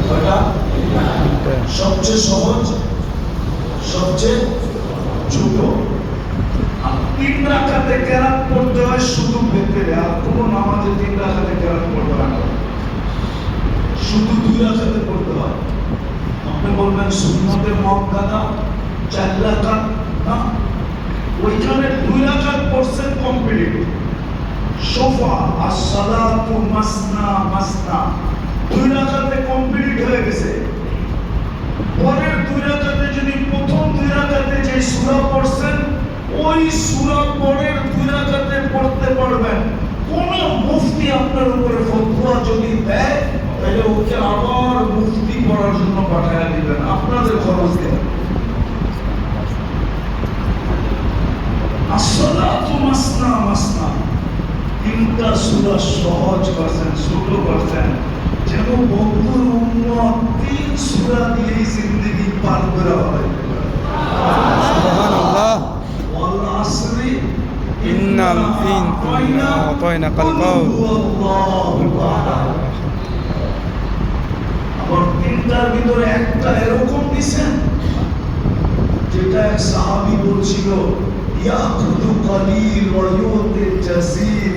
কয়টা? সবচেয়ে সহজ, সবচেয়ে ছোট। আর 3 রাকাতে কেরাত পড়তে হয় শুধু ভেতরে, আর কোনো নামাজে 3 রাকাতে কেরাত পড়তে হয় না, শুধু 2 রাকাতে পড়তে হয়। আপনি বলবেন সুন্নতে মুআক্কাদা 4 রাকাত না, ওইখানে 2 রাকাত পড়ছেন complete. Sofa as-salatu masna masna 2 রাকাতে কমপ্লিট হয়ে গেছে। পরের 2 রাকাতে যদি প্রথম 2 রাকাতে যে সূরা পড়ছেন ওই সূরা পরের 2 রাকাতে পড়তে পারবেন। কোন মুফতি আপনার উপরে ফতোয়া যদি দেয় তাহলে ওকে আবার মুফতি পড়ার জন্য পাঠিয়ে দিবেন, আপনাদের খরচ দিয়ে। as-salatu masna masna 3টা সূরা সহজ করছেন, ছোট করছেন, যেন বন্ধুর উম্মত 3 সূরা দিয়ে জিন্দেগি পার করে হয়। সুবহানাল্লাহ। ওয়াল আসরি ইন্নাল ইনসানা আতাইনাকাল কাউসার। আবার 3টার ভিতরে একটা এরকম দিছেন যেটা এক সাহাবী বলছিল ইয়াকুদু কলিল ওয়া ইউতি জাসীর,